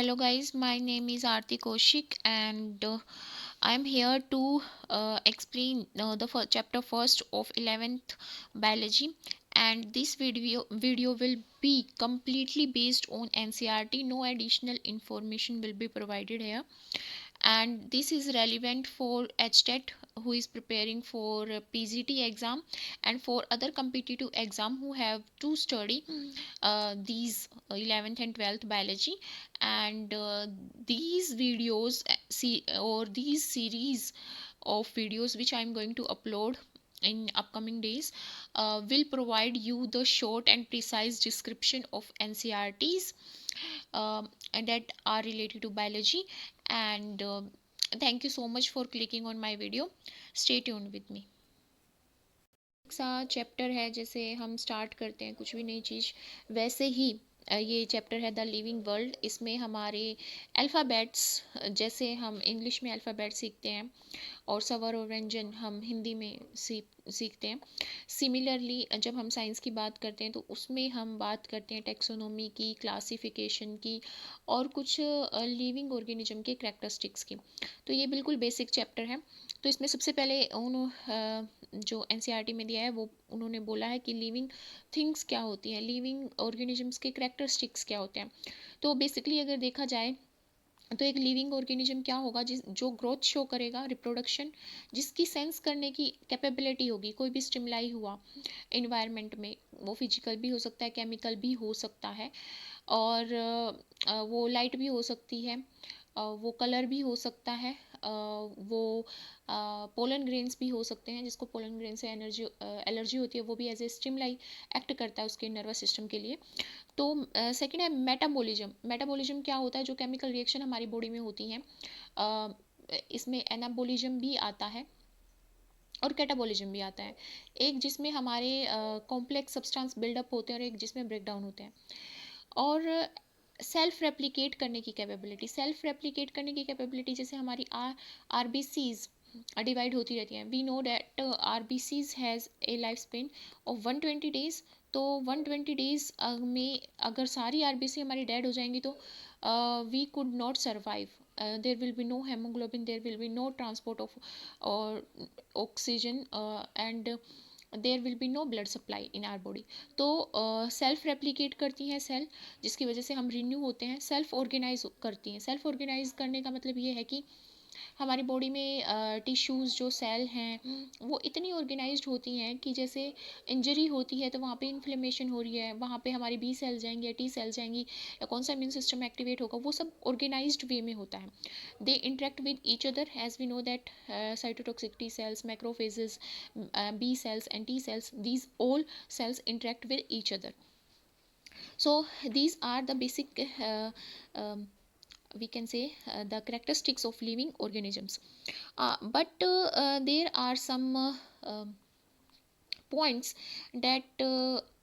Hello guys, my name is Aarti Kaushik and I am here to explain the chapter first of 11th biology, and this video will be completely based on NCERT. No additional information will be provided here, and this is relevant for HTET who is preparing for PGT exam and for other competitive exam who have to study these 11th and 12th biology. And these videos see or these series of videos which I'm going to upload in upcoming days will provide you the short and precise description of NCERTs and that are related to biology. And thank you so much for clicking on my video. Stay tuned with me. सा chapter है, जैसे हम start करते हैं कुछ भी नई चीज़, वैसे ही ये चैप्टर है द लिविंग वर्ल्ड। इसमें हमारे अल्फ़ाबेट्स, जैसे हम इंग्लिश में अल्फ़ाबेट सीखते हैं और स्वर और व्यंजन हम हिंदी में सीखते हैं, सिमिलरली जब हम साइंस की बात करते हैं तो उसमें हम बात करते हैं टेक्सोनोमी की, क्लासिफिकेशन की और कुछ लिविंग ऑर्गेनिज्म के करैक्टरिस्टिक्स की। तो ये बिल्कुल बेसिक चैप्टर है। तो इसमें सबसे पहले जो एनसीईआरटी में दिया है वो उन्होंने बोला है कि लिविंग थिंग्स क्या होती हैं, लिविंग ऑर्गेनिजम्स के करैक्टरिस्टिक्स क्या होते हैं। तो बेसिकली अगर देखा जाए तो एक लिविंग ऑर्गेनिज्म क्या होगा, जो ग्रोथ शो करेगा, रिप्रोडक्शन, जिसकी सेंस करने की कैपेबिलिटी होगी। कोई भी स्टिमुलाई हुआ इन्वायरमेंट में, वो फिजिकल भी हो सकता है, केमिकल भी हो सकता है, और वो लाइट भी हो सकती है, वो कलर भी हो सकता है, वो पोलन ग्रेन्स भी हो सकते हैं, जिसको पोलन ग्रेन से एलर्जी होती है, वो भी एज ए स्टिमुलाई एक्ट करता है उसके नर्वस सिस्टम के लिए। तो सेकंड है मेटाबॉलिज्म। मेटाबॉलिज्म क्या होता है, जो केमिकल रिएक्शन हमारी बॉडी में होती हैं, इसमें एनाबॉलिज्म भी आता है और कैटाबॉलिज्म भी आता है। एक जिसमें हमारे कॉम्प्लेक्स सब्सटेंस बिल्डअप होते हैं और एक जिसमें ब्रेक डाउन होते हैं। और सेल्फ रेप्लिकेट करने की कैपेबिलिटी, सेल्फ रेप्लिकेट करने की कैपेबिलिटी, जैसे हमारी आरबीसीज डिवाइड होती रहती हैं। We know that RBCs has a life span of 120 days. तो 120 डेज में अगर सारी आरबीसी हमारी डेड हो जाएंगी तो we could not survive. There will be no haemoglobin, there will be no transport of oxygen and there will be no blood supply in our body. तो self replicate करती हैं सेल, जिसकी वजह से हम रिन्यू होते हैं। सेल्फ ऑर्गेनाइज करती हैं। सेल्फ ऑर्गेनाइज करने का मतलब ये है कि हमारी बॉडी में टिश्यूज़ जो सेल हैं वो इतनी ऑर्गेनाइज्ड होती हैं कि जैसे इंजरी होती है तो वहाँ पे इन्फ्लेमेशन हो रही है, वहाँ पे हमारी बी सेल जाएंगी या टी सेल जाएंगी या कौन सा इम्यून सिस्टम एक्टिवेट होगा, वो सब ऑर्गेनाइज्ड वे में होता है। They interact with each other as we know that cytotoxic T cells, macrophages, B cells and T cells, these all cells interact with each other. So these are the basic we can say the characteristics of living organisms. But there are some points that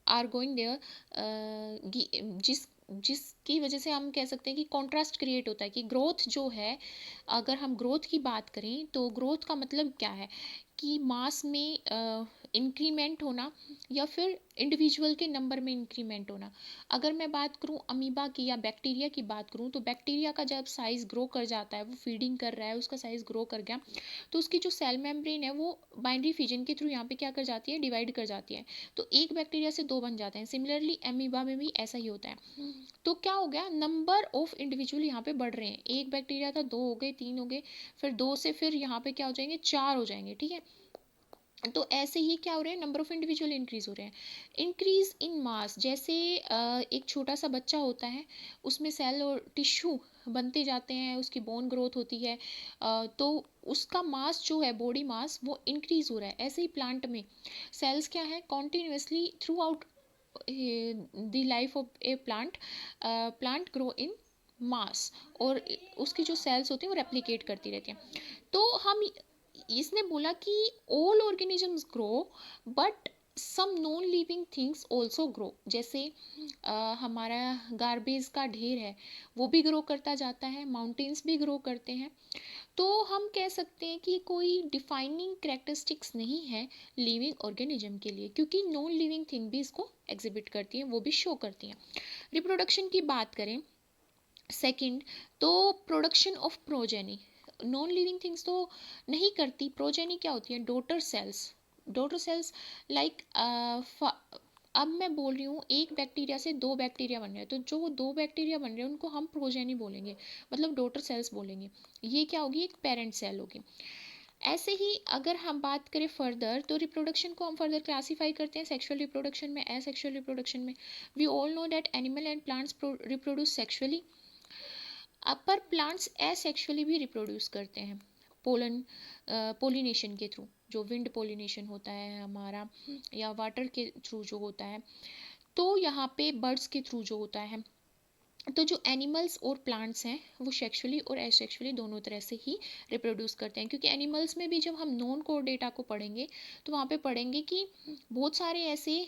are going there, जिसकी वजह से हम कह सकते हैं कि contrast create होता है कि ग्रोथ जो है, अगर हम ग्रोथ की बात करें तो ग्रोथ का मतलब क्या है कि मास में इंक्रीमेंट होना या फिर इंडिविजुअल के नंबर में इंक्रीमेंट होना। अगर मैं बात करूं अमीबा की या बैक्टीरिया की बात करूं, तो बैक्टीरिया का जब साइज़ ग्रो कर जाता है, वो फीडिंग कर रहा है, उसका साइज़ ग्रो कर गया, तो उसकी जो सेल मेम्ब्रेन है वो बाइनरी फिजन के थ्रू यहाँ पे क्या कर जाती है, डिवाइड कर जाती है। तो एक बैक्टीरिया से दो बन जाते हैं। सिमिलरली अमीबा में भी ऐसा ही होता है। तो क्या हो गया, नंबर ऑफ इंडिविजुअल यहाँ पे बढ़ रहे हैं। एक बैक्टीरिया था, दो हो गए, तीन हो गए, फिर दो से फिर यहाँ पे क्या हो जाएंगे, चार हो जाएंगे। ठीक है, तो ऐसे ही क्या हो रहे हैं, नंबर ऑफ इंडिविजुअल इंक्रीज हो रहे हैं। इंक्रीज इन मास, जैसे एक छोटा सा बच्चा होता है, उसमें सेल और टिश्यू बनते जाते हैं, उसकी बोन ग्रोथ होती है, तो उसका मास जो है, बॉडी मास, वो इंक्रीज हो रहा है। ऐसे ही प्लांट में सेल्स क्या है, continuously throughout the life of a plant grow in mass, और उसकी जो सेल्स होती हैं वो रेप्लिकेट करती रहती हैं। तो हम इसने बोला कि all organisms grow but some non living things also grow. जैसे हमारा गार्बेज का ढेर है, वो भी ग्रो करता जाता है, माउंटेन्स भी ग्रो करते हैं। तो हम कह सकते हैं कि कोई डिफाइनिंग करेक्टरिस्टिक्स नहीं है लिविंग ऑर्गेनिज्म के लिए, क्योंकि नॉन लिविंग थिंग भी इसको एग्जिबिट करती हैं, वो भी शो करती हैं। रिप्रोडक्शन की बात करें सेकंड, तो production of progeny, non living things तो नहीं करती। प्रोजेनी क्या होती है? Daughter cells. Daughter cells like, अब मैं बोल रही हूँ एक बैक्टीरिया से दो बैक्टीरिया बन रहे हैं, तो जो वो दो बैक्टीरिया बन रहे हैं उनको हम प्रोजेनी बोलेंगे, मतलब डॉटर सेल्स बोलेंगे। ये क्या होगी? एक पेरेंट सेल होगी। ऐसे ही अगर हम बात करें फर्दर, तो रिप्रोडक्शन को हम फर्दर क्लासीफाई करते हैं सेक्सुअल रिप्रोडक्शन में, एसेक्सुअल रिप्रोडक्शन में। We all know that animal and plants reproduce sexually. अब पर प्लांट्स एसेक्सुअली भी रिप्रोड्यूस करते हैं, पोलन पोलिनेशन के थ्रू, जो विंड पोलिनेशन होता है हमारा, या वाटर के थ्रू जो होता है, तो यहाँ पे बर्ड्स के थ्रू जो होता है। तो जो एनिमल्स और प्लांट्स हैं वो सेक्सुअली और एसेक्सुअली दोनों तरह से ही रिप्रोड्यूस करते हैं, क्योंकि एनिमल्स में भी जब हम नॉन कोर डेटा को पढ़ेंगे तो वहाँ पे पढ़ेंगे कि बहुत सारे ऐसे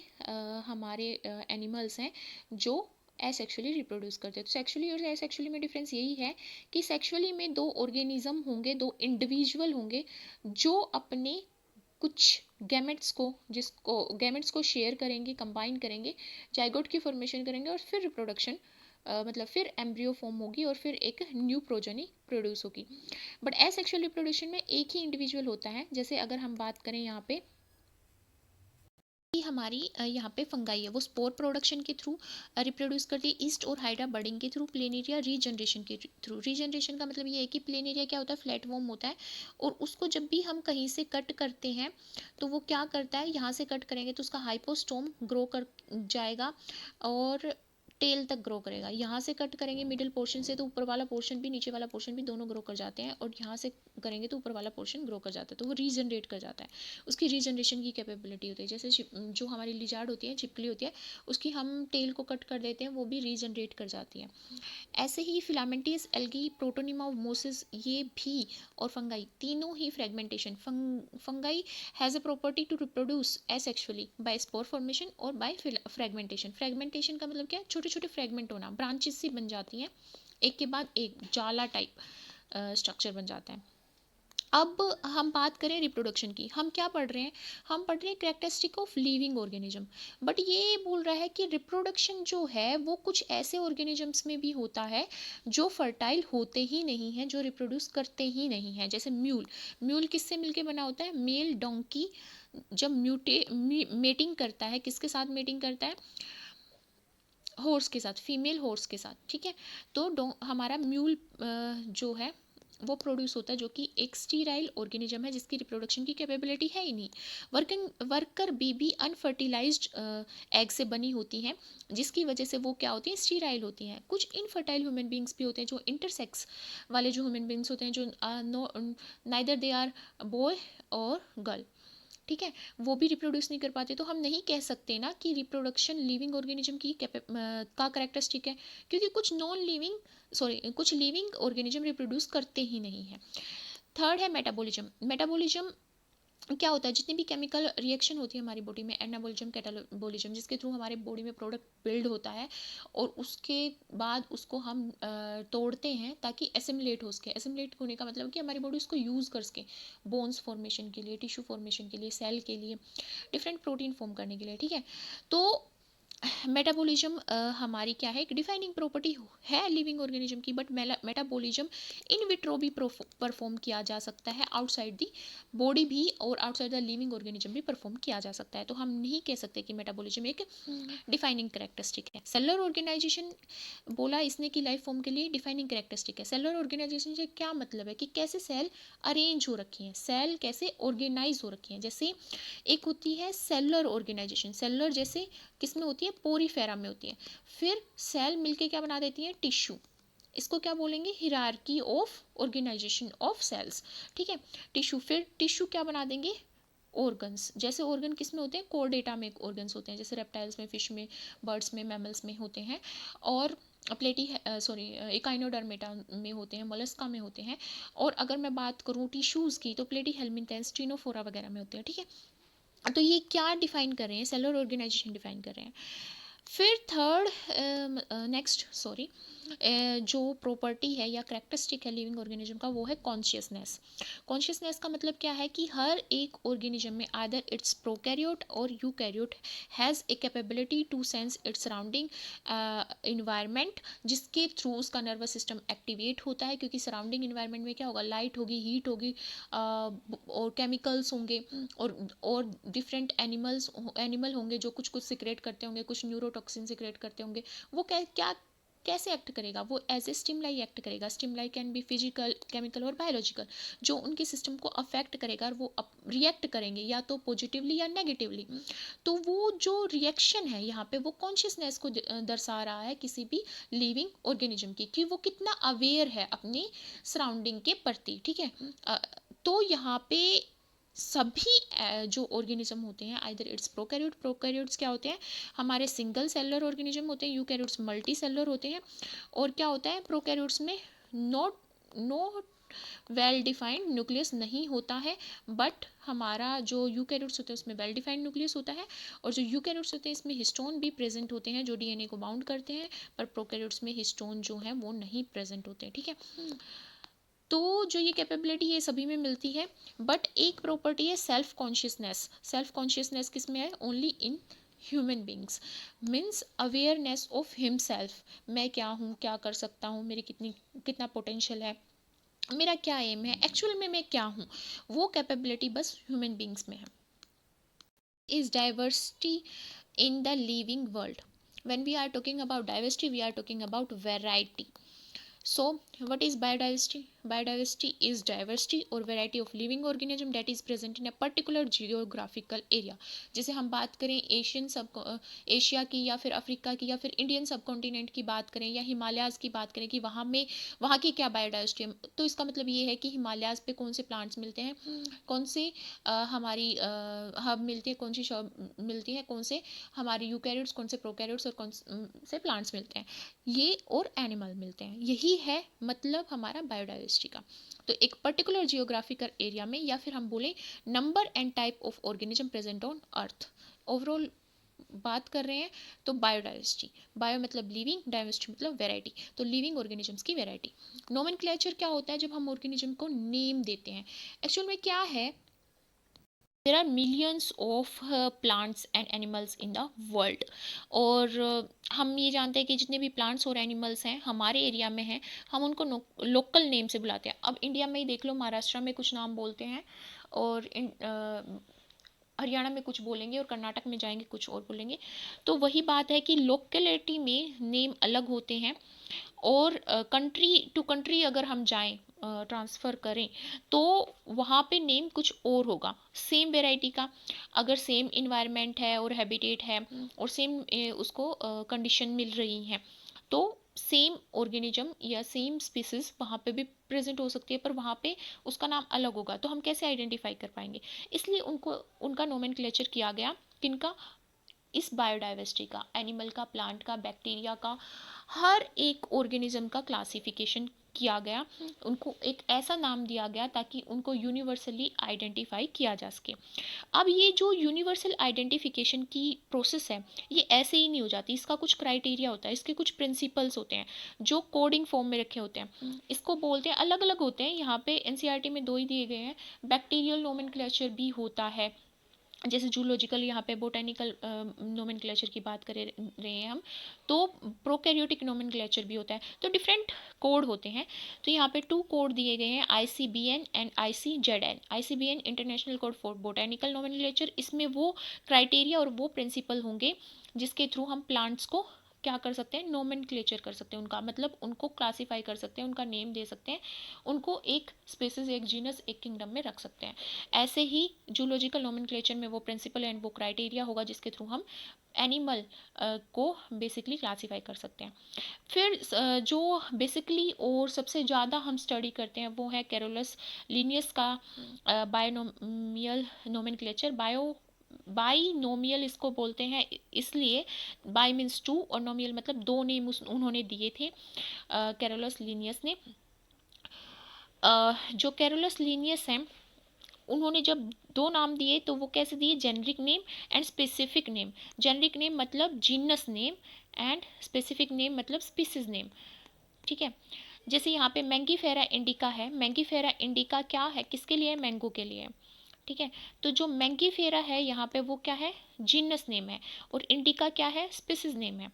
हमारे एनिमल्स हैं जो एसेक्सुअली रिप्रोड्यूस करते हैं। तो सेक्सुअली और एसेक्सुअली में डिफरेंस यही है कि सेक्सुअली में दो ऑर्गेनिज्म होंगे, दो इंडिविजुअल होंगे जो अपने कुछ गैमेट्स को, जिसको गैमेट्स को शेयर करेंगे, कंबाइन करेंगे, जाइगोट की फॉर्मेशन करेंगे, और फिर रिप्रोडक्शन मतलब फिर एम्ब्रियो फॉर्म होगी और फिर एक न्यू प्रोजेनी प्रोड्यूस होगी। बट एसेक्सुअल रिप्रोडक्शन में एक ही इंडिविजुअल होता है। जैसे अगर हम बात करें यहाँ पे कि हमारी यहाँ पे फंगाई है, वो स्पोर प्रोडक्शन के थ्रू रिप्रोड्यूस करती है, ईस्ट और हाइड्रा बडिंग के थ्रू, प्लेनेरिया रीजनरेशन के थ्रू। रीजनरेशन का मतलब ये है कि प्लेनेरिया क्या होता है? फ्लैट वॉर्म होता है, और उसको जब भी हम कहीं से कट करते हैं तो वो क्या करता है, यहाँ से कट करेंगे तो उसका हाइपोस्टोम ग्रो कर जाएगा और टेल तक ग्रो करेगा। यहाँ से कट करेंगे मिडिल पोर्शन से तो ऊपर वाला पोर्शन भी नीचे वाला पोर्शन भी दोनों ग्रो कर जाते हैं, और यहाँ से करेंगे तो ऊपर वाला पोर्शन ग्रो कर जाता है, तो वो रीजनरेट कर जाता है। उसकी रीजनरेशन की कैपेबिलिटी होती है। जैसे जो हमारी लिजार्ड होती है, छिपकली होती है, उसकी हम टेल को कट कर देते हैं, वो भी रीजनरेट कर जाती है। ऐसे ही filamentous algae, protonema of mosses, ये भी, और फंगाई, तीनों ही fragmentation. Fungi has a property to reproduce asexually by spore formation और बाय फ्रेगमेंटेशन। फ्रेगमेंटेशन का मतलब क्या है? छोटे छोटे फ्रेगमेंट होना, ब्रांचेस सी बन जाती हैं, एक के बाद एक जाला टाइप स्ट्रक्चर बन जाता है। अब हम बात करें रिप्रोडक्शन की, हम क्या पढ़ रहे हैं? हम पढ़ रहे हैं characteristic of living organism. But ये बोल रहा है कि रिप्रोडक्शन जो है वो कुछ ऐसे ऑर्गेनिजम्स में भी होता है जो फर्टाइल होते ही नहीं हैं, जो रिप्रोड्यूस करते ही नहीं हैं। जैसे म्यूल, म्यूल किससे मिलके बना होता है? मेल डोंकी जब मेटिंग करता है, किसके साथ मेटिंग करता है? हॉर्स के साथ, फीमेल हॉर्स के साथ, ठीक है। तो हमारा म्यूल जो है वो प्रोड्यूस होता है, जो कि एक स्टीराइल ऑर्गेनिज्म है जिसकी रिप्रोडक्शन की कैपेबिलिटी है ही नहीं। वर्कर बेबी अनफर्टिलाइज्ड एग से बनी होती हैं, जिसकी वजह से वो क्या होती हैं? स्टीराइल होती हैं। कुछ इनफर्टाइल ह्यूमन बींग्स भी होते हैं, जो इंटरसेक्स वाले जो ह्यूमन बींग्स होते हैं, जो नाइदर दे आर बॉय और गर्ल, ठीक है, वो भी रिप्रोड्यूस नहीं कर पाते। तो हम नहीं कह सकते ना कि रिप्रोडक्शन लिविंग ऑर्गेनिज्म की का करेक्टरिस्टिक है, क्योंकि कुछ नॉन लिविंग, सॉरी, कुछ लिविंग ऑर्गेनिज्म रिप्रोड्यूस करते ही नहीं है। थर्ड है मेटाबॉलिज्म। मेटाबॉलिज्म क्या होता है? जितनी भी केमिकल रिएक्शन होती है हमारी बॉडी में, एनाबॉलिज्म, कैटाबॉलिज्म, जिसके थ्रू हमारे बॉडी में प्रोडक्ट बिल्ड होता है, और उसके बाद उसको हम तोड़ते हैं ताकि एसिमुलेट हो सके। एसिमुलेट होने का मतलब कि हमारी बॉडी उसको यूज़ कर सके, बोन्स फॉर्मेशन के लिए, टिश्यू फॉर्मेशन के लिए, सेल के लिए, डिफरेंट प्रोटीन फॉर्म करने के लिए, ठीक है। तो मेटाबॉलिज्म हमारी क्या है? एक डिफाइनिंग प्रॉपर्टी है लिविंग ऑर्गेनिज्म की। बट मेटाबॉलिज्म इन विट्रो भी परफॉर्म किया जा सकता है, आउटसाइड दी बॉडी भी, और आउटसाइड द लिविंग ऑर्गेनिज्म भी परफॉर्म किया जा सकता है। तो हम नहीं कह सकते कि मेटाबॉलिज्म एक डिफाइनिंग करेक्टरिस्टिक है। सेलुलर ऑर्गेनाइजेशन बोला इसने कि लाइफ फॉर्म के लिए डिफाइनिंग करेक्टरिस्टिक है। सेलुलर ऑर्गेनाइजेशन से क्या मतलब है? कि कैसे सेल अरेंज हो रखी हैं, सेल कैसे ऑर्गेनाइज हो रखी हैं। जैसे एक होती है सेलुलर ऑर्गेनाइजेशन, सेलुलर जैसे किस में होती है? पोरीफेरा में होती है। फिर सेल मिलके क्या बना देती है? टिश्यू। इसको क्या बोलेंगे? Hierarchy of organisation of cells, ठीक है। टिश्यू, फिर टिश्यू क्या बना देंगे? ऑर्गन्स। जैसे ऑर्गन किस में होते हैं? कोर में ऑर्गन्स होते हैं, जैसे रेप्टाइल्स में, फिश में, बर्ड्स में, मैमल्स में होते हैं, और प्लेटी सॉरी इकाइनोडर्मेटा में होते हैं, मोलस्का में होते हैं। और अगर मैं बात करूँ टिश्यूज़ की, तो प्लेटी हेल्मिन्थेस, स्टीनोफोरा वगैरह में होते हैं, ठीक है। तो ये क्या डिफाइन कर रहे हैं? सेलुलर ऑर्गेनाइजेशन डिफाइन कर रहे हैं। फिर थर्ड, नेक्स्ट, सॉरी, जो प्रॉपर्टी है या करेक्टरिस्टिक है लिविंग ऑर्गेनिज्म का, वो है कॉन्शियसनेस। कॉन्शियसनेस का मतलब क्या है कि हर एक ऑर्गेनिज्म में आदर इट्स प्रोकैरियोट और eukaryote has a capability to sense its surrounding environment, जिसके थ्रू उसका नर्वस सिस्टम एक्टिवेट होता है, क्योंकि सराउंडिंग इन्वायरमेंट में क्या होगा, लाइट होगी, हीट होगी, और केमिकल्स होंगे, और डिफरेंट एनिमल होंगे जो कुछ कुछ सिक्रेट करते होंगे, कुछ न्यूरोटॉक्सिन सिक्रेट करते होंगे। वो क्या कैसे एक्ट करेगा, वो एज ए स्टिमुलाई एक्ट करेगा। Stimuli can be physical, chemical और बायोलॉजिकल, जो उनके सिस्टम को अफेक्ट करेगा, और वो रिएक्ट करेंगे या तो पॉजिटिवली या नेगेटिवली। तो वो जो रिएक्शन है यहाँ पे, वो कॉन्शियसनेस को दर्शा रहा है किसी भी लिविंग ऑर्गेनिज्म की, कि वो कितना अवेयर है अपनी सराउंडिंग के प्रति, ठीक है। तो यहाँ पे सभी जो ऑर्गेनिज्म होते हैं, आइदर इट्स प्रोकैरियोट्स क्या होते हैं, हमारे सिंगल सेलुलर ऑर्गेनिज्म होते हैं, यूकैरियोट्स मल्टी सेलुलर होते हैं। और क्या होता है, प्रोकैरियोट्स में नो वेल डिफाइंड न्यूक्लियस नहीं होता है, बट हमारा जो यूकैरियोट्स होते हैं उसमें वेल डिफाइंड न्यूक्लियस होता है। और जो यूकैरियोट्स होते हैं इसमें हिस्टोन भी प्रेजेंट होते हैं जो डीएनए को बाउंड करते हैं, पर प्रोकैरियोट्स में हिस्टोन जो है वो नहीं प्रेजेंट होते हैं, ठीक है। तो जो ये कैपेबिलिटी है सभी में मिलती है, बट एक प्रॉपर्टी है सेल्फ कॉन्शियसनेस। सेल्फ कॉन्शियसनेस किस में है, only in human beings, means awareness of himself. मैं क्या हूँ, क्या कर सकता हूँ, मेरी कितना पोटेंशियल है, मेरा क्या एम है, एक्चुअल में मैं क्या हूँ, वो कैपेबिलिटी बस ह्यूमन बींग्स में है। Is diversity in the living world. When we are talking about diversity, we are talking about variety. So what is biodiversity? Biodiversity is diversity or variety of living organism that is present in a particular geographical area. जैसे हम बात करें Asia की, या फिर Africa की, या फिर इंडियन सब कॉन्टिनेंट की बात करें, या हिमालयाज़ की बात करें कि वहाँ की क्या बायोडाइवर्सिटी है, तो इसका मतलब ये है कि हिमालयाज़ पे कौन से प्लांट्स मिलते हैं, कौन से हमारी हब मिलती है, कौन सी शॉप मिलती है, कौन से हमारे यूकैरियोट्स, कौन से प्रोकैरियोट्स, और कौन से प्लांट्स मिलते हैं, ये और एनिमल मिलते हैं। यही है मतलब हमारा बायोडाइवर्सिटी का। तो एक पर्टिकुलर जियोग्राफिकल एरिया में, या फिर हम बोलें number and type of organism present on earth, overall बात कर रहे हैं। तो बायोडाइवर्सिटी, बायो मतलब लिविंग, डाइवर्सिटी मतलब वेराइटी, तो लिविंग ऑर्गेनिजम्स की वेराइटी। नोमेनक्लेचर क्या होता है, जब हम ऑर्गेनिज्म को नेम देते हैं। एक्चुअल में क्या है, there are millions of plants and animals in the world, और हम ये जानते हैं कि जितने भी प्लांट्स और एनिमल्स हैं हमारे एरिया में हैं, हम उनको लोकल नेम से बुलाते हैं। अब इंडिया में ही देख लो, महाराष्ट्र में कुछ नाम बोलते हैं, और हरियाणा में कुछ बोलेंगे, और कर्नाटक में जाएंगे कुछ और बोलेंगे। तो वही बात है कि लोकेलिटी में नेम अलग होते हैं, और कंट्री टू कंट्री अगर हम जाएं, ट्रांसफ़र करें, तो वहाँ पे नेम कुछ और होगा सेम वेराइटी का। अगर सेम इन्वायरमेंट है और हैबिटेट है, और सेम उसको कंडीशन मिल रही हैं, तो सेम ऑर्गेनिज्म या सेम स्पीसीज वहाँ पे भी प्रेजेंट हो सकती है, पर वहाँ पे उसका नाम अलग होगा। तो हम कैसे आइडेंटिफाई कर पाएंगे, इसलिए उनको उनका नोमेनक्लेचर किया गया, किनका, इस बायोडाइवर्सिटी का, एनिमल का, प्लांट का, बैक्टीरिया का, हर एक ऑर्गेनिज्म का क्लासिफिकेशन किया गया, उनको एक ऐसा नाम दिया गया ताकि उनको यूनिवर्सली आइडेंटिफाई किया जा सके। अब ये जो यूनिवर्सल आइडेंटिफिकेशन की प्रोसेस है, ये ऐसे ही नहीं हो जाती, इसका कुछ क्राइटेरिया होता है, इसके कुछ प्रिंसिपल्स होते हैं जो कोडिंग फॉर्म में रखे होते हैं। इसको बोलते हैं, अलग अलग होते हैं, यहाँ पे एनसीईआरटी में 2 ही दिए गए हैं। बैक्टीरियल नोमेनक्लेचर भी होता है, जैसे जूलॉजिकल, यहाँ पे बोटेनिकल नोमेनक्लेचर की बात कर रहे हैं हम, तो प्रोकैरियोटिक नोमेनक्लेचर भी होता है। तो डिफरेंट कोड होते हैं। तो यहाँ पे 2 कोड दिए गए हैं, ICBN and ICZN। ICBN international code for botanical nomenclature, इसमें वो क्राइटेरिया और वो प्रिंसिपल होंगे जिसके थ्रू हम प्लांट्स को क्या कर सकते हैं, नोमेनक्लेचर कर सकते हैं, उनका मतलब उनको क्लासीफाई कर सकते हैं, उनका नेम दे सकते हैं, उनको एक स्पेसिस, एक जीनस, एक किंगडम में रख सकते हैं। ऐसे ही जूलॉजिकल नोमेनक्लेचर में वो प्रिंसिपल एंड वो क्राइटेरिया होगा जिसके थ्रू हम एनिमल को बेसिकली क्लासीफाई कर सकते हैं। फिर जो बेसिकली और सबसे ज़्यादा हम स्टडी करते हैं वो है कैरोलस लिनियस का बायोनोमियल नोमेनक्लेचर। बाइनोमियल इसको बोलते हैं, इसलिए बाई मीन्स 2 और नोमियल मतलब 2 नेम उन्होंने दिए थे कैरोलस लिनियस ने। जो कैरोलस लिनियस हैं, उन्होंने जब 2 नाम दिए तो वो कैसे दिए, generic name and specific name. Generic name मतलब genus name, and specific name मतलब स्पीसीज नेम। ठीक है। जैसे यहाँ पे मैंगीफेरा इंडिका है, मैंगीफेरा इंडिका क्या है, किसके लिए है, मैंगो के लिए है। ठीक है। तो जो मैंगीफेरा है यहाँ पे वो क्या है, जीनस नेम है, और इंडिका क्या है, स्पीसीज नेम है।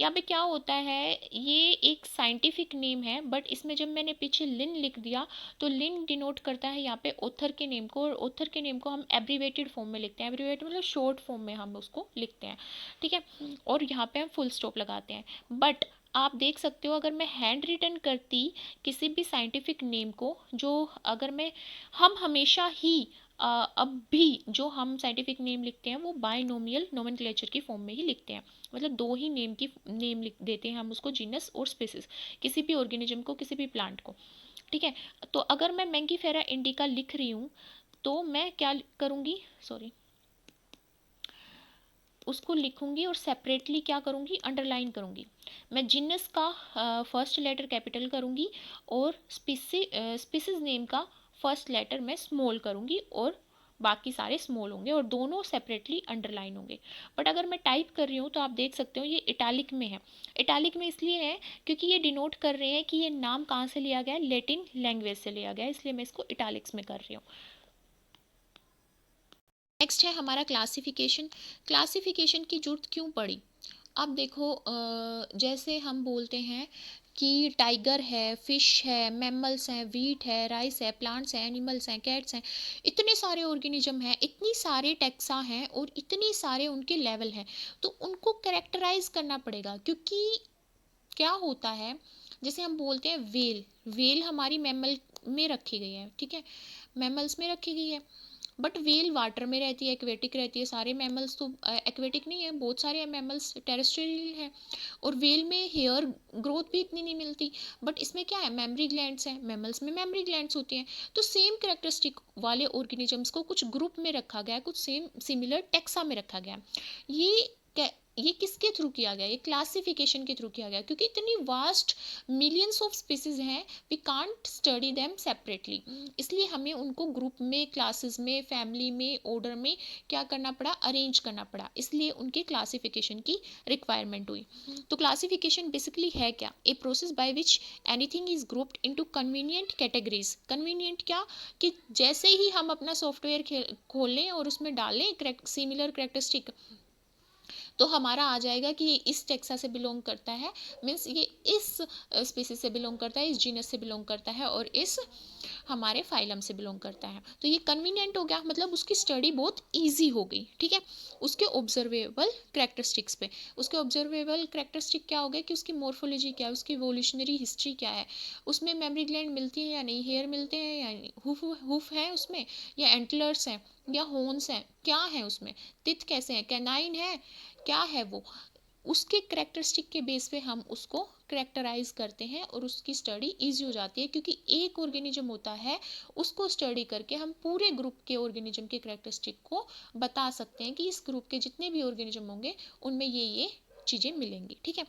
यहाँ पे क्या होता है, ये एक साइंटिफिक नेम है, बट इसमें जब मैंने पीछे लिन लिख दिया तो लिन डिनोट करता है यहाँ पे ऑथर के नेम को, और ऑथर के नेम को हम एब्रीवेटेड फॉर्म में लिखते हैं, एब्रीवेटेड मतलब शॉर्ट फॉर्म में हम उसको लिखते हैं। ठीक है। और यहाँ पे हम फुल स्टॉप लगाते हैं। बट आप देख सकते हो, अगर मैं हैंड रिटन करती किसी भी साइंटिफिक नेम को, जो अगर मैं हम हमेशा ही अब भी जो हम साइंटिफिक नेम लिखते हैं वो बायनोमियल नोमेनक्लेचर की फॉर्म में ही लिखते हैं, मतलब दो ही नेम लिख देते हैं हम उसको, जीनस और स्पीसीज, किसी भी ऑर्गेनिज्म को, किसी भी प्लांट को। ठीक है। तो अगर मैं मैंगीफेरा इंडिका लिख रही हूँ तो मैं क्या करूँगी, सॉरी, उसको लिखूंगी और सेपरेटली क्या करूंगी, अंडरलाइन करूंगी। मैं जिनस का फर्स्ट लेटर कैपिटल करूंगी और स्पीसीज नेम का फर्स्ट लेटर मैं स्मॉल करूंगी, और बाकी सारे स्मॉल होंगे और दोनों सेपरेटली अंडरलाइन होंगे। बट अगर मैं टाइप कर रही हूँ तो आप देख सकते हो ये इटैलिक में है। इटैलिक में इसलिए है क्योंकि ये डिनोट कर रहे हैं कि ये नाम कहाँ से लिया गया है, लेटिन लैंग्वेज से लिया गया है, इसलिए मैं इसको इटैलिक्स में कर रही हूँ। नेक्स्ट है हमारा क्लासिफिकेशन। क्लासिफिकेशन की जरूरत क्यों पड़ी, अब देखो, जैसे हम बोलते हैं कि टाइगर है, फिश है, मैमल्स हैं, वीट है, राइस है, प्लांट्स हैं, एनिमल्स हैं, कैट्स हैं, इतने सारे ऑर्गेनिज्म हैं, इतनी सारे टेक्सा हैं और इतने सारे उनके लेवल हैं, तो उनको कैरेक्टराइज करना पड़ेगा। क्योंकि क्या होता है, जैसे हम बोलते हैं वेल, वेल हमारी मैमल में रखी गई है, ठीक है, मैमल्स में रखी गई है। बट वेल वाटर में रहती है, एक्वेटिक रहती है, सारे मैमल्स तो एक्वेटिक नहीं है, बहुत सारे मैमल्स टेरेस्ट्रियल हैं। और वेल में हेयर ग्रोथ भी इतनी नहीं मिलती, बट इसमें क्या है, मेमरी ग्लैंड्स हैं, मैमल्स में मेमरी ग्लैंड्स होती हैं। तो सेम करेक्टरिस्टिक वाले ऑर्गेनिजम्स को कुछ ग्रुप में रखा गया है, कुछ सेम सिमिलर टेक्सा में रखा गया है। ये ये किसके थ्रू किया गया, ये क्लासिफिकेशन के थ्रू किया गया, क्योंकि इतनी वास्ट मिलियंस ऑफ स्पीसीज हैं, we can't study them separately, इसलिए हमें उनको ग्रुप में, क्लासेस में, फैमिली में, ऑर्डर में क्या करना पड़ा, अरेंज करना पड़ा, इसलिए उनके क्लासिफिकेशन की रिक्वायरमेंट हुई। तो क्लासिफिकेशन बेसिकली है क्या, a process by which anything is grouped into convenient categories. Convenient क्या, कि जैसे ही हम अपना सॉफ्टवेयर खोलें और उसमें डालें सिमिलर करेक्टरिस्टिक, तो हमारा आ जाएगा कि ये इस टेक्सा से बिलोंग करता है, मीन्स ये इस स्पीसीज से बिलोंग करता है, इस जीनस से बिलोंग करता है, और इस हमारे फाइलम से बिलोंग करता है। तो ये कन्वीनियंट हो गया, मतलब उसकी स्टडी बहुत ईजी हो गई। ठीक है। उसके ऑब्जर्वेबल करेक्टरिस्टिक्स पे, उसके ऑब्जर्वेबल करेक्टरिस्टिक क्या हो गया, कि उसकी मोर्फोलॉजी क्या है, उसकी इवोल्यूशनरी हिस्ट्री क्या है, उसमें मेमरी ग्लैंड मिलती है या नहीं, हेयर मिलते हैं या नहीं, हुफ है उसमें, या एंटलर्स हैं, या होर्न्स हैं, क्या है उसमें, तित कैसे हैं, कैनाइन है, क्या है वो, उसके करेक्टरिस्टिक के बेस पे हम उसको करेक्टराइज करते हैं और उसकी स्टडी इजी हो जाती है। क्योंकि एक ऑर्गेनिज्म होता है, उसको स्टडी करके हम पूरे ग्रुप के ऑर्गेनिज्म के करेक्टरिस्टिक को बता सकते हैं कि इस ग्रुप के जितने भी ऑर्गेनिज्म होंगे उनमें ये चीज़ें मिलेंगी। ठीक है।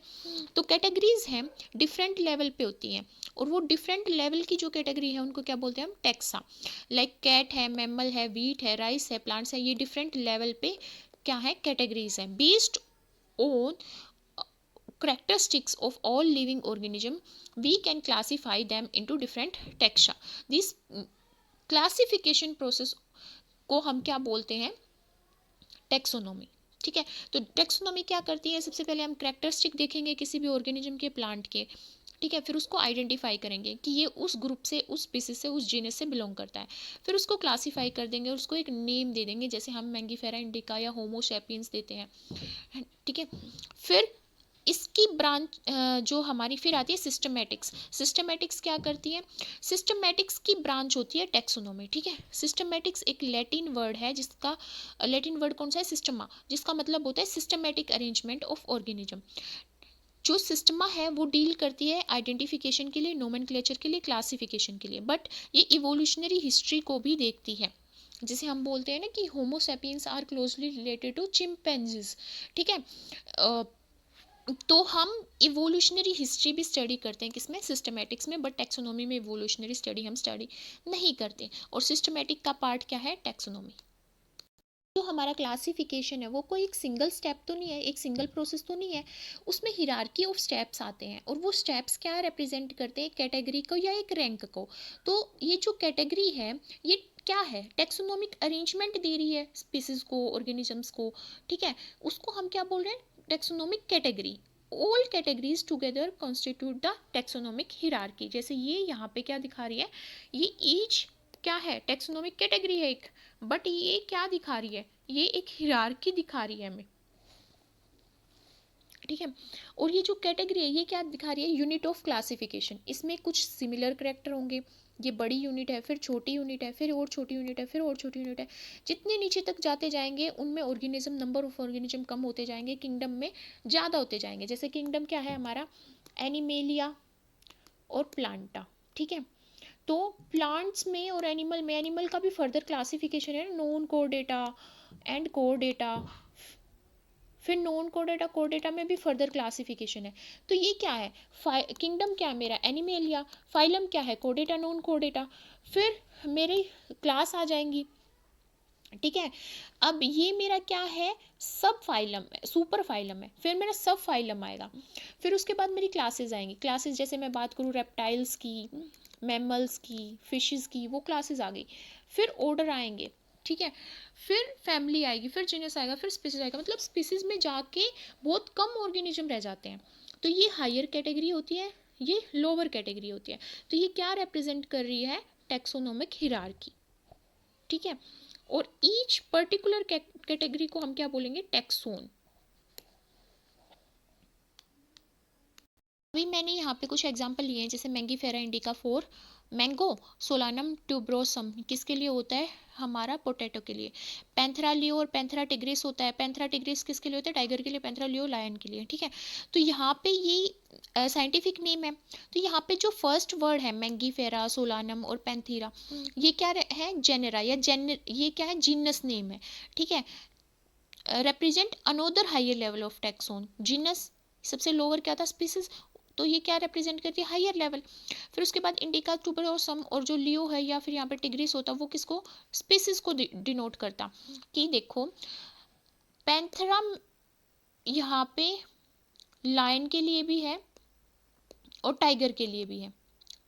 तो कैटेगरीज हैं, डिफरेंट लेवल पे होती हैं, और वो डिफरेंट लेवल की जो कैटेगरी है उनको क्या बोलते हैं हम, टेक्सा। लाइक कैट है, मैमल है, वीट है, राइस है, प्लांट्स है, ये डिफरेंट लेवल पे क्या है, कैटेगरीज है। Based on characteristics of all living organism, we can classify them into different taxa. This classification process को हम क्या बोलते हैं, टेक्सोनोमी। ठीक है। तो टेक्सोनोमी क्या करती है, सबसे पहले हम करेक्टरिस्टिक देखेंगे किसी भी ऑर्गेनिज्म के, प्लांट के। ठीक है। फिर उसको आइडेंटिफाई करेंगे कि ये उस ग्रुप से, उस स्पीसीज से, उस जीनस से बिलोंग करता है। फिर उसको क्लासीफाई कर देंगे और उसको एक नेम दे देंगे, जैसे हम मैंगीफेरा इंडिका या होमो सैपियंस देते हैं। ठीक है। फिर इसकी ब्रांच जो हमारी फिर आती है सिस्टमेटिक्स। सिस्टमेटिक्स क्या करती है, सिस्टमेटिक्स की ब्रांच होती है टेक्सोनोमी। ठीक है। सिस्टमेटिक्स एक लैटिन वर्ड है, जिसका लैटिन वर्ड कौन सा है, सिस्टमा, जिसका मतलब होता है सिस्टमेटिक अरेंजमेंट ऑफ ऑर्गेनिज्म। जो सिस्टमा है वो डील करती है आइडेंटिफिकेशन के लिए, नोमेनक्लेचर के लिए, क्लासिफिकेशन के लिए, बट ये इवोल्यूशनरी हिस्ट्री को भी देखती है। जिसे हम बोलते हैं ना कि Homo sapiens are closely related to chimpanzees. ठीक है। तो हम इवोल्यूशनरी हिस्ट्री भी स्टडी करते हैं, किसमें, सिस्टमेटिक्स में, बट टेक्सोनोमी में इवोल्यूशनरी स्टडी हम स्टडी नहीं करते। और सिस्टमेटिक का पार्ट क्या है, टेक्सोनोमी। जो हमारा क्लासिफिकेशन है वो कोई एक सिंगल स्टेप तो नहीं है, एक सिंगल प्रोसेस तो नहीं है, उसमें हिरार्की ऑफ स्टेप्स आते हैं और वो स्टेप्स क्या रिप्रेजेंट करते हैं, कैटेगरी को या एक रैंक को। तो ये जो कैटेगरी है ये क्या है, टेक्सोनोमिक अरेंजमेंट दे रही है स्पीसीज को, ऑर्गेनिजम्स को, ठीक है, उसको हम क्या बोल रहे हैं, taxonomic category. All categories together constitute the taxonomic hierarchy. जैसे ये यहाँ पे क्या दिखा रही है, ये ईच क्या है, टेक्सोनोमिक कैटेगरी है एक, बट ये क्या दिखा रही है, ये एक हिरार्की दिखा रही है हमें, ठीक है। और ये जो कैटेगरी है ये क्या दिखा रही है, यूनिट ऑफ क्लासिफिकेशन। इसमें कुछ सिमिलर करेक्टर होंगे, ये बड़ी यूनिट है, फिर छोटी यूनिट है, फिर और छोटी यूनिट है, फिर और छोटी यूनिट है। जितने नीचे तक जाते जाएंगे उनमें ऑर्गेनिज्म, नंबर ऑफ ऑर्गेनिज्म कम होते जाएंगे, किंगडम में ज़्यादा होते जाएंगे। जैसे किंगडम क्या है हमारा, एनिमेलिया और प्लांटा, ठीक है। तो प्लांट्स में और एनिमल में, एनिमल का भी फर्दर क्लासिफिकेशन है, नॉन कोर्डेटा एंड कोर्डेटा, फिर नॉन कोर्डेटा, कोर्डेटा में भी फर्दर क्लासिफिकेशन है। तो ये क्या है, किंगडम क्या है मेरा, एनिमेलिया, फाइलम क्या है, कोर्डेटा नॉन कोर्डेटा, फिर मेरी क्लास आ जाएंगी, ठीक है। अब ये मेरा क्या है, सब फाइलम है, सुपर फाइलम है, फिर मेरा सब फाइलम आएगा, फिर उसके बाद मेरी क्लासेस आएंगी। क्लासेस जैसे मैं बात करूँ रेप्टाइल्स की, मैमल्स की, फिशेस की, वो क्लासेस आ गई, फिर ऑर्डर आएंगे, ठीक है, फिर फैमिली आएगी, फिर जीनस आएगा, फिर स्पीसीज आएगा। मतलब स्पीसीज में जाके बहुत कम ऑर्गेनिज्म रह जाते हैं। तो ये हायर कैटेगरी होती है, ये लोअर कैटेगरी होती है। तो ये क्या रिप्रेजेंट कर रही है, टेक्सोनोमिक हिरार्की, ठीक है। और ईच पर्टिकुलर कैटेगरी को हम क्या बोलेंगे, टेक्सोन। अभी मैंने यहाँ पे कुछ एग्जांपल लिए हैं, जैसे Mangifera indica 4, mango, solanum tuberosum किसके लिए होता है, हमारा पोटैटो के लिए। पैंथरा लियो और पैंथरा टिग्रिस होता है, पैंथरा टिग्रिस किसके लिए होता है, टाइगर के लिए, पैंथरा लियो लायन के लिए, ठीक है। तो यहाँ पे ये साइंटिफिक नेम है। तो यहाँ पे जो फर्स्ट वर्ड है मैंगीफेरा, सोलानम और पैंथीरा, ये क्या है, जेनेरा या ये क्या है, जीनस नेम है, ठीक है। Represent another higher level of taxon. Genus सबसे लोअर क्या था, स्पीसीज, तो ये क्या रिप्रेजेंट करती है, हायर लेवल। फिर उसके बाद इंडिका, ट्यूबरोसम और जो लियो है या फिर यहाँ पे टिग्रिस होता, वो किसको, स्पीसीज को डिनोट करता। कि देखो पैंथरा यहाँ पे लायन के लिए भी है और टाइगर के लिए भी है,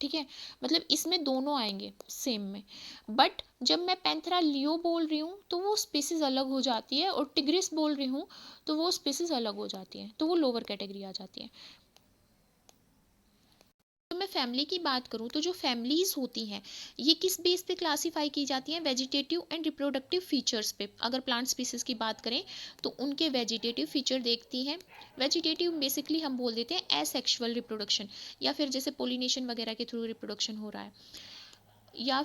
ठीक है। मतलब इसमें दोनों आएंगे सेम में। बट जब मैं पैंथरा लियो बोल रही हूँ तो वो स्पीसीज अलग हो जाती है, और टिग्रिस बोल रही हूँ तो वो स्पीसीज अलग हो जाती है, तो वो लोअर कैटेगरी आ जाती है। तो मैं फैमिली की बात करूँ तो जो फैमिलीज होती हैं ये किस बेस पे क्लासीफाई की जाती हैं, वेजिटेटिव एंड रिप्रोडक्टिव फीचर्स पे। अगर प्लांट स्पीसीज की बात करें तो उनके वेजिटेटिव फीचर देखती हैं। वेजिटेटिव बेसिकली हम बोल देते हैं एसेक्सुअल रिप्रोडक्शन, या फिर जैसे पोलिनेशन वगैरह के थ्रू रिप्रोडक्शन हो रहा है, या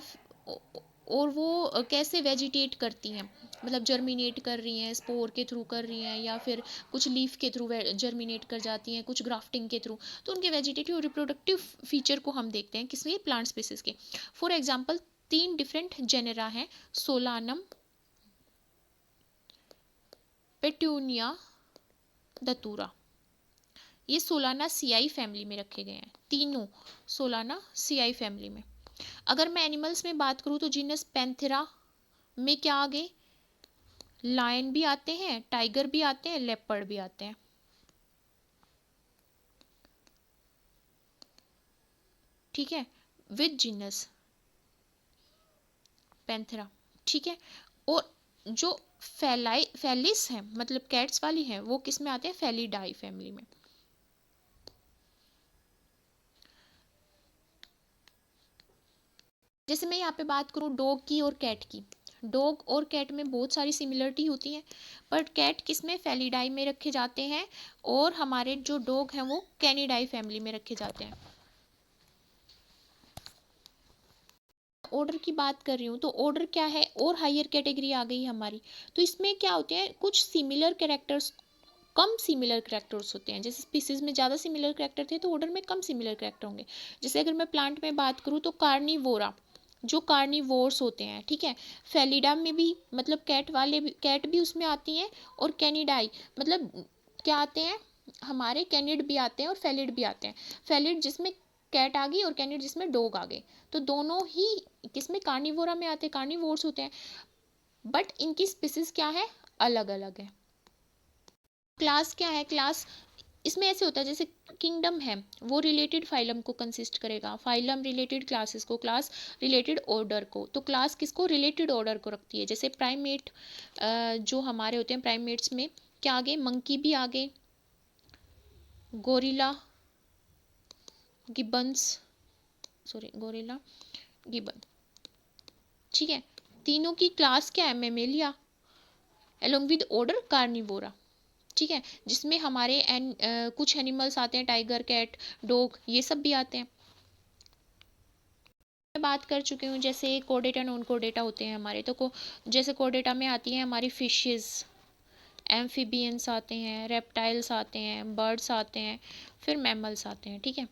और वो कैसे वेजिटेट करती हैं, मतलब जर्मिनेट कर रही हैं, स्पोर के थ्रू कर रही हैं, या फिर कुछ लीफ के थ्रू जर्मिनेट कर जाती हैं, कुछ ग्राफ्टिंग के थ्रू। तो उनके वेजिटेटिव रिप्रोडक्टिव फीचर को हम देखते हैं किसलिए, प्लांट स्पीसीज के। फॉर एग्जांपल 3 डिफरेंट जेनेरा हैं, सोलानम, पेट्यूनिया, दतूरा। ये सोलाना सीआई फैमिली में रखे गए हैं, तीनों सोलाना सीआई फैमिली में। अगर मैं एनिमल्स में बात करूँ तो जीनस पैंथेरा में क्या आ गए, लायन भी आते हैं, टाइगर भी आते हैं, लेपर्ड भी आते हैं, ठीक है, विद जीनस पैंथेरा, ठीक है। और जो फेलिस हैं, मतलब कैट्स वाली हैं, वो किस में आते हैं, फेलिडाई फैमिली में। जैसे मैं यहाँ पे बात करूँ डॉग की और कैट की, डॉग और कैट में बहुत सारी सिमिलरिटी होती है, बट कैट किस में, फेलिडाई में रखे जाते हैं, और हमारे जो डॉग हैं वो कैनिडाई फैमिली में रखे जाते हैं। ऑर्डर की बात कर रही हूँ तो ऑर्डर क्या है, और हायर कैटेगरी आ गई हमारी। तो इसमें क्या होते हैं, कुछ सिमिलर कैरेक्टर्स, कम सिमिलर कैरेक्टर्स होते हैं। जैसे स्पीसीज में ज़्यादा सिमिलर कैरेक्टर थे तो ऑर्डर में कम सिमिलर कैरेक्टर होंगे। जैसे अगर मैं प्लांट में बात करूँ तो कार्निवोरा, जो कार्निवोर्स होते हैं, ठीक है। फेलिडा में भी मतलब कैट वाले भी, कैट भी उसमें आती हैं, और कैनिडाई मतलब क्या आते हैं, हमारे कैनिड भी आते हैं और फेलिड भी आते हैं। फेलिड जिसमें कैट आ गई और कैनिड जिसमें डॉग आ गए, तो दोनों ही किसमें, कार्निवोरा में आते हैं, कार्निवोर्स होते हैं। बट इनकी स्पीसीज क्या है, अलग अलग है। क्लास क्या है, क्लास इसमें ऐसे होता है जैसे किंगडम है वो रिलेटेड फाइलम को कंसिस्ट करेगा, फाइलम रिलेटेड क्लासेस को, क्लास रिलेटेड ऑर्डर को, तो क्लास किसको, रिलेटेड ऑर्डर को रखती है। जैसे प्राइमेट जो हमारे होते हैं, प्राइमेट्स में क्या आ गए, मंकी भी आ गए, gorilla, gibbons, sorry gorilla, Gibbon, ठीक है। तीनों की क्लास क्या है, Mammalia, along with order Carnivora, ठीक है। जिसमें हमारे कुछ एनिमल्स आते हैं, टाइगर, कैट, डॉग, ये सब भी आते हैं। मैं बात कर चुकी हूँ जैसे कोडेटा नॉन कोडेटा होते हैं हमारे, तो जैसे कोडेटा में आती हैं हमारी फिशेस, एम्फीबियंस आते हैं, रेप्टाइल्स आते हैं, बर्ड्स आते हैं, फिर मैमल्स आते हैं, ठीक है।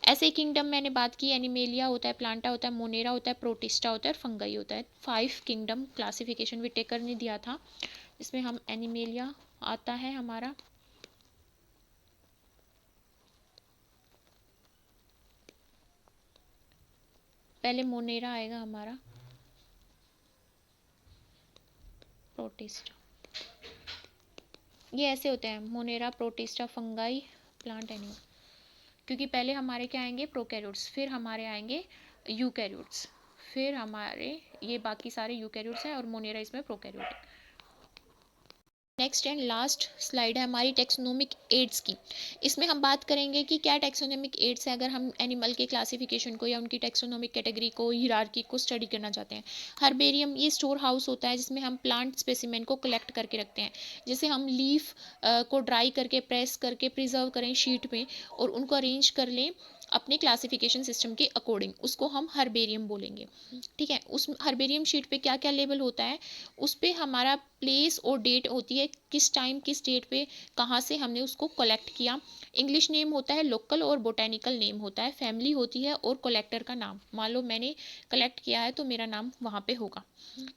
ऐसे किंगडम मैंने बात की, एनिमेलिया होता है, प्लांटा होता है, मोनेरा होता है, प्रोटिस्टा होता है और फंगाई होता है। 5 किंगडम क्लासिफिकेशन विटेकर ने दिया था, इसमें हम एनिमेलिया आता है हमारा, पहले मोनेरा आएगा हमारा, प्रोटिस्टा, ये ऐसे होते हैं, Monera, protista, fungi, plant, animal. क्योंकि पहले हमारे क्या आएंगे, प्रोकैरियोट्स, फिर हमारे आएंगे यूकैरियोट्स, फिर हमारे ये बाकी सारे यूकैरियोट्स हैं और मोनेरा इसमें प्रोकैरियोट है। नेक्स्ट एंड लास्ट स्लाइड है हमारी टेक्सोनोमिक एड्स की। इसमें हम बात करेंगे कि क्या टेक्सोनोमिक एड्स है, अगर हम एनिमल के क्लासिफिकेशन को या उनकी टेक्सोनोमिक कैटेगरी को, हिरार्की को स्टडी करना चाहते हैं। हर्बेरियम ये स्टोर हाउस होता है जिसमें हम प्लांट स्पेसिमेन को कलेक्ट करके रखते हैं। जैसे हम लीफ को ड्राई करके, प्रेस करके प्रिजर्व करें शीट में और उनको अरेंज कर लें अपने क्लासिफिकेशन सिस्टम के अकॉर्डिंग, उसको हम हर्बेरियम बोलेंगे, ठीक है। उस हर्बेरियम शीट पे क्या क्या लेबल होता है, उस पे हमारा प्लेस और डेट होती है, किस टाइम किस डेट पे कहाँ से हमने उसको कलेक्ट किया। इंग्लिश नेम होता है लोकल और बोटेनिकल नेम होता है, फैमिली होती है और कलेक्टर का नाम। मान लो मैंने कलेक्ट किया है तो मेरा नाम वहाँ पे होगा।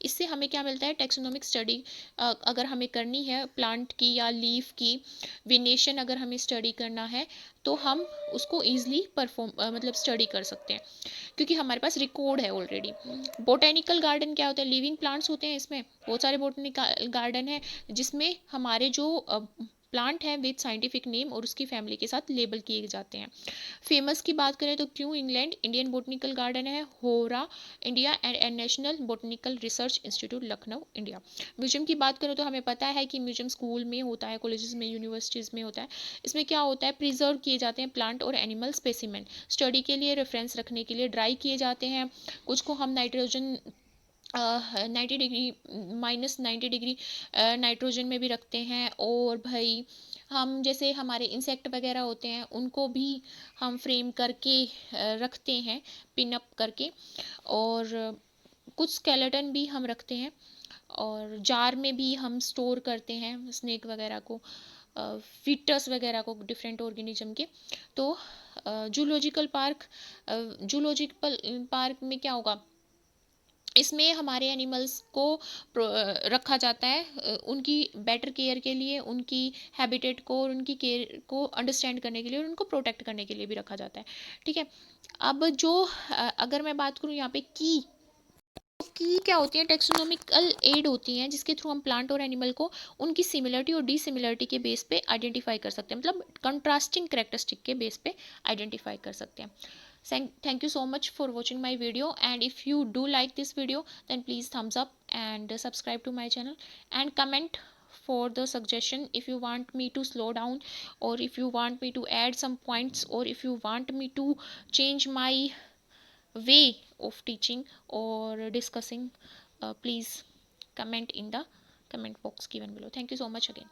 इससे हमें क्या मिलता है, टेक्सोनोमिक स्टडी अगर हमें करनी है प्लांट की या लीफ की वेनेशन अगर हमें स्टडी करना है तो हम उसको ईजिली मतलब स्टडी कर सकते हैं क्योंकि हमारे पास रिकॉर्ड है ऑलरेडी। बोटेनिकल गार्डन क्या होता है, लिविंग प्लांट्स होते हैं, इसमें बहुत सारे बोटेनिकल गार्डन है जिसमें हमारे जो प्लांट है विद साइंटिफिक नेम और उसकी फैमिली के साथ लेबल किए जाते हैं। फेमस की बात करें तो क्यों इंग्लैंड इंडियन बोटनिकल गार्डन है, होरा India and national botanical research institute Lucknow India. Museum की बात करें तो हमें पता है कि म्यूजियम स्कूल में होता है, कॉलेजेस में, यूनिवर्सिटीज़ में होता है। इसमें क्या होता है, प्रिजर्व किए जाते हैं प्लांट और एनिमल स्पेसिमेन, स्टडी के लिए, रेफरेंस रखने के लिए ड्राई किए जाते हैं। कुछ को हम नाइट्रोजन 90 डिग्री, -90 डिग्री नाइट्रोजन में भी रखते हैं। और भाई हम जैसे हमारे इंसेक्ट वगैरह होते हैं उनको भी हम फ्रेम करके रखते हैं, पिन अप करके। और कुछ स्केलेटन भी हम रखते हैं और जार में भी हम स्टोर करते हैं स्नेक वगैरह को, फीटस वगैरह को, डिफरेंट ऑर्गेनिज्म के। तो जूलॉजिकल पार्क में क्या होगा, इसमें हमारे एनिमल्स को रखा जाता है उनकी बेटर केयर के लिए, उनकी हैबिटेट को और उनकी केयर को अंडरस्टैंड करने के लिए और उनको प्रोटेक्ट करने के लिए भी रखा जाता है, ठीक है। अब जो अगर मैं बात करूँ यहाँ पे की क्या होती है, टेक्सोनोमिकल एड होती हैं जिसके थ्रू हम प्लांट और एनिमल को उनकी सिमिलरिटी और डिसिमिलरिटी के बेस पे आइडेंटिफाई कर सकते हैं, मतलब कंट्रास्टिंग करेक्टरिस्टिक के बेस पे आइडेंटिफाई कर सकते हैं। Thank you so much for watching my video, and if you do like this video then please thumbs up and subscribe to my channel and comment for the suggestion if you want me to slow down or if you want me to add some points or if you want me to change my way of teaching or discussing. Please comment in the comment box given below. Thank you so much again.